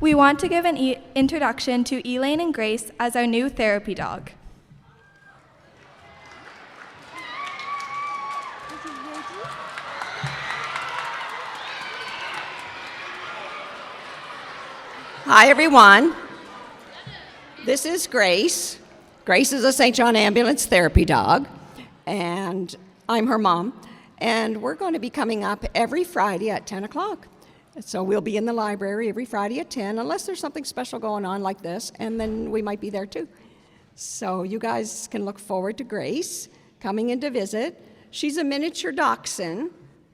We want to give an introduction to Elaine and Grace as our new therapy dog. Hi, everyone. This is Grace. Grace is a St. John Ambulance therapy dog, and I'm her mom. And we're going to be coming up every Friday at 10 o'clock. So we'll be in the library every Friday at 10, unless there's something special going on like this, and then we might be there too. So you guys can look forward to Grace coming in to visit. She's a miniature dachshund,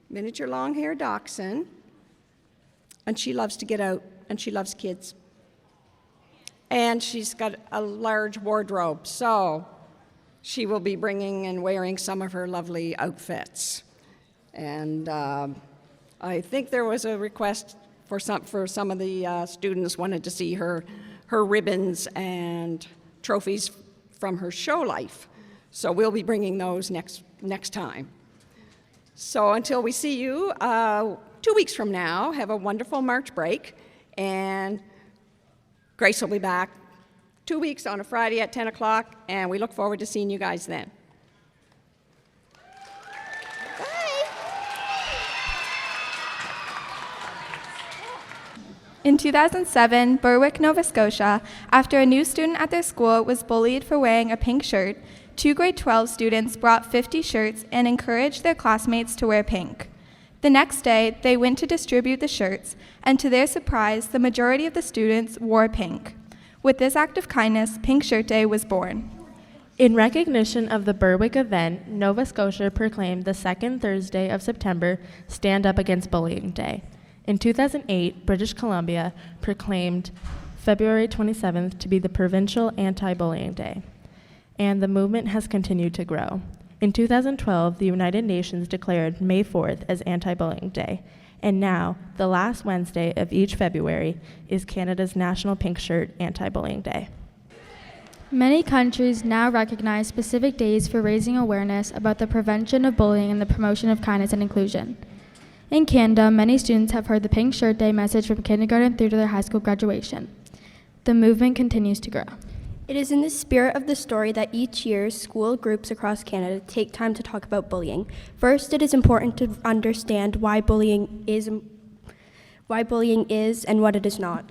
miniature long-haired dachshund, and she loves to get out, and she loves kids. And she's got a large wardrobe, so she will be bringing and wearing some of her lovely outfits. And I think there was a request for some of the students wanted to see her ribbons and trophies from her show life. So we'll be bringing those next time. So until we see you 2 weeks from now, have a wonderful March break, and Grace will be back 2 weeks on a Friday at 10 o'clock, and we look forward to seeing you guys then. Bye. In 2007, Berwick, Nova Scotia, after a new student at their school was bullied for wearing a pink shirt, 2 grade 12 students brought 50 shirts and encouraged their classmates to wear pink. The next day, they went to distribute the shirts, and to their surprise, the majority of the students wore pink. With this act of kindness, Pink Shirt Day was born. In recognition of the Berwick event, Nova Scotia proclaimed the second Thursday of September Stand Up Against Bullying Day. In 2008, British Columbia proclaimed February 27th to be the Provincial Anti-Bullying Day, and the movement has continued to grow. In 2012, the United Nations declared May 4th as Anti-Bullying Day, and now, the last Wednesday of each February is Canada's National Pink Shirt Anti-Bullying Day. Many countries now recognize specific days for raising awareness about the prevention of bullying and the promotion of kindness and inclusion. In Canada, many students have heard the Pink Shirt Day message from kindergarten through to their high school graduation. The movement continues to grow. It is in the spirit of the story that each year school groups across Canada take time to talk about bullying. First, it is important to understand why bullying is and what it is not.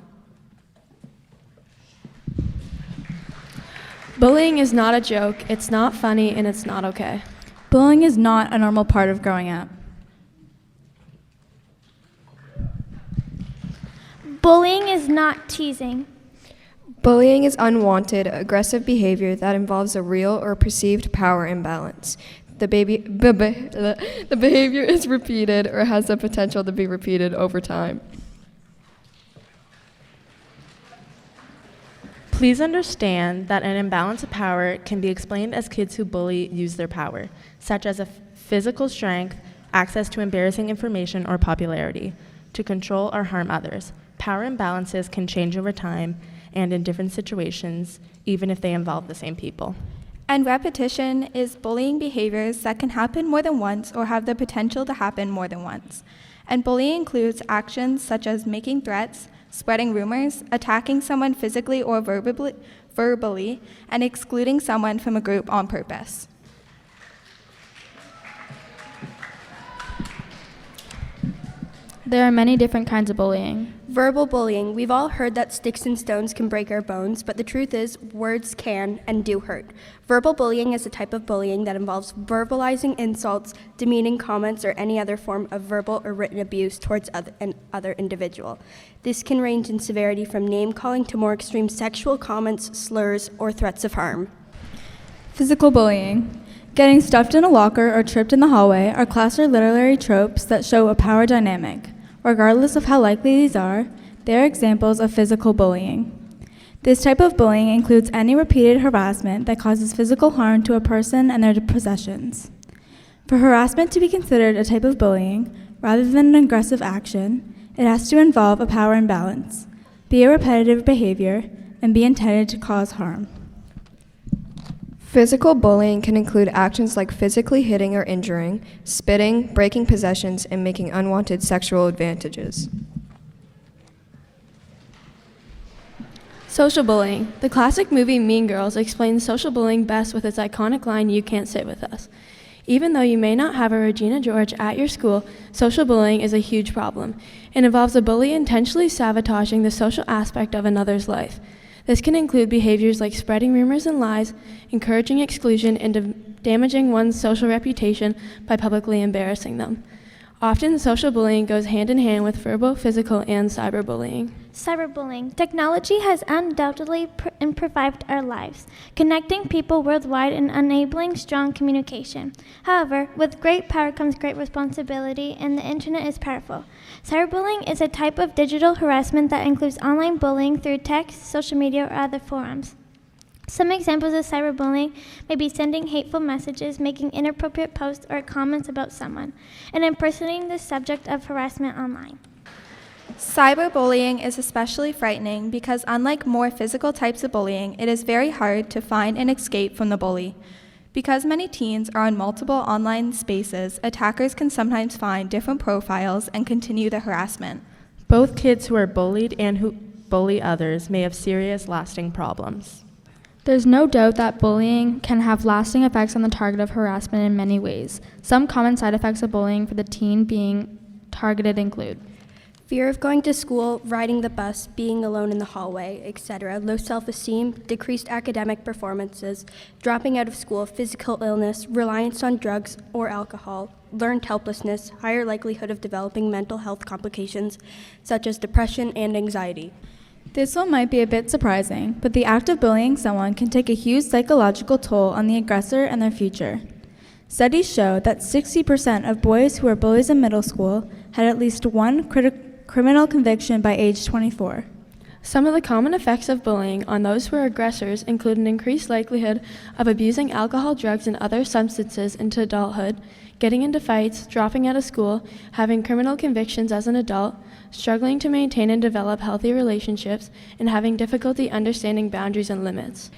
Bullying is not a joke, it's not funny, and it's not okay. Bullying is not a normal part of growing up. Bullying is not teasing. Bullying is unwanted, aggressive behavior that involves a real or perceived power imbalance. The behavior is repeated or has the potential to be repeated over time. Please understand that an imbalance of power can be explained as kids who bully use their power, such as a physical strength, access to embarrassing information, or popularity, to control or harm others. Power imbalances can change over time and in different situations, even if they involve the same people. And repetition is bullying behaviors that can happen more than once or have the potential to happen more than once. And bullying includes actions such as making threats, spreading rumors, attacking someone physically or verbally, and excluding someone from a group on purpose. There are many different kinds of bullying. Verbal bullying. We've all heard that sticks and stones can break our bones, but the truth is, words can and do hurt. Verbal bullying is a type of bullying that involves verbalizing insults, demeaning comments, or any other form of verbal or written abuse towards an other individual. This can range in severity from name-calling to more extreme sexual comments, slurs, or threats of harm. Physical bullying. Getting stuffed in a locker or tripped in the hallway are class or literary tropes that show a power dynamic. Regardless of how likely these are, they are examples of physical bullying. This type of bullying includes any repeated harassment that causes physical harm to a person and their possessions. For harassment to be considered a type of bullying, rather than an aggressive action, it has to involve a power imbalance, be a repetitive behavior, and be intended to cause harm. Physical bullying can include actions like physically hitting or injuring, spitting, breaking possessions, and making unwanted sexual advantages. Social bullying. The classic movie Mean Girls explains social bullying best with its iconic line, "You can't sit with us." Even though you may not have a Regina George at your school, social bullying is a huge problem. It involves a bully intentionally sabotaging the social aspect of another's life. This can include behaviors like spreading rumors and lies, encouraging exclusion, and damaging one's social reputation by publicly embarrassing them. Often, social bullying goes hand in hand with verbal, physical, and cyberbullying. Cyberbullying. Technology has undoubtedly improved our lives, connecting people worldwide and enabling strong communication. However, with great power comes great responsibility, and the internet is powerful. Cyberbullying is a type of digital harassment that includes online bullying through text, social media, or other forums. Some examples of cyberbullying may be sending hateful messages, making inappropriate posts or comments about someone, and impersonating the subject of harassment online. Cyberbullying is especially frightening because unlike more physical types of bullying, it is very hard to find and escape from the bully. Because many teens are on multiple online spaces, attackers can sometimes find different profiles and continue the harassment. Both kids who are bullied and who bully others may have serious, lasting problems. There's no doubt that bullying can have lasting effects on the target of harassment in many ways. Some common side effects of bullying for the teen being targeted include Fear of going to school, riding the bus, being alone in the hallway, etc., low self-esteem, decreased academic performances, dropping out of school, physical illness, reliance on drugs or alcohol, learned helplessness, higher likelihood of developing mental health complications such as depression and anxiety. This one might be a bit surprising, but the act of bullying someone can take a huge psychological toll on the aggressor and their future. Studies show that 60% of boys who were bullies in middle school had at least one criminal conviction by age 24. Some of the common effects of bullying on those who are aggressors include an increased likelihood of abusing alcohol, drugs, and other substances into adulthood, getting into fights, dropping out of school, having criminal convictions as an adult, struggling to maintain and develop healthy relationships, and having difficulty understanding boundaries and limits.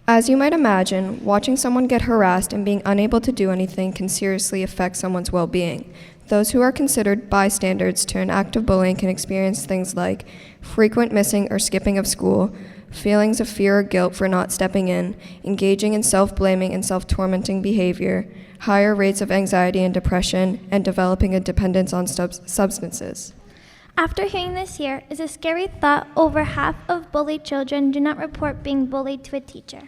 As you might imagine, watching someone get harassed and being unable to do anything can seriously affect someone's well-being. Those who are considered bystanders to an act of bullying can experience things like frequent missing or skipping of school, feelings of fear or guilt for not stepping in, engaging in self-blaming and self-tormenting behavior, higher rates of anxiety and depression, and developing a dependence on substances. After hearing this here is a scary thought, over half of bullied children do not report being bullied to a teacher.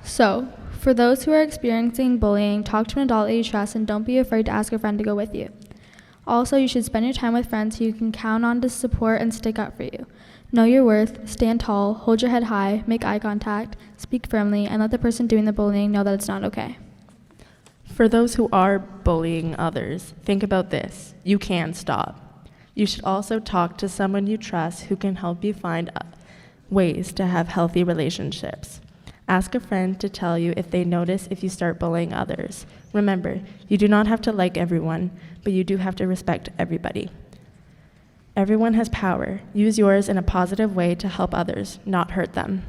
So, for those who are experiencing bullying, talk to an adult that you trust and don't be afraid to ask a friend to go with you. Also, you should spend your time with friends who you can count on to support and stick up for you. Know your worth, stand tall, hold your head high, make eye contact, speak firmly, and let the person doing the bullying know that it's not okay. For those who are bullying others, think about this. You can stop. You should also talk to someone you trust who can help you find ways to have healthy relationships. Ask a friend to tell you if they notice if you start bullying others. Remember, you do not have to like everyone, but you do have to respect everybody. Everyone has power. Use yours in a positive way to help others, not hurt them.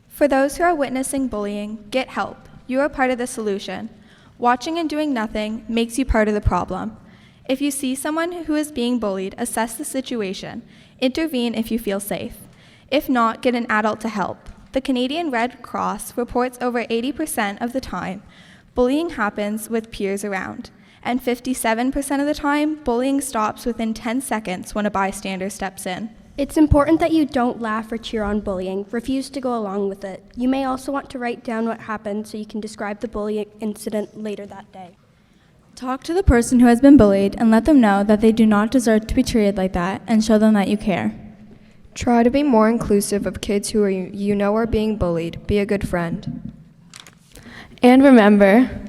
For those who are witnessing bullying, get help. You are part of the solution. Watching and doing nothing makes you part of the problem. If you see someone who is being bullied, assess the situation. Intervene if you feel safe. If not, get an adult to help. The Canadian Red Cross reports over 80% of the time bullying happens with peers around, and 57% of the time bullying stops within 10 seconds when a bystander steps in. It's important that you don't laugh or cheer on bullying. Refuse to go along with it. You may also want to write down what happened so you can describe the bullying incident later that day. Talk to the person who has been bullied and let them know that they do not deserve to be treated like that, and show them that you care. Try to be more inclusive of kids who are being bullied. Be a good friend. And remember,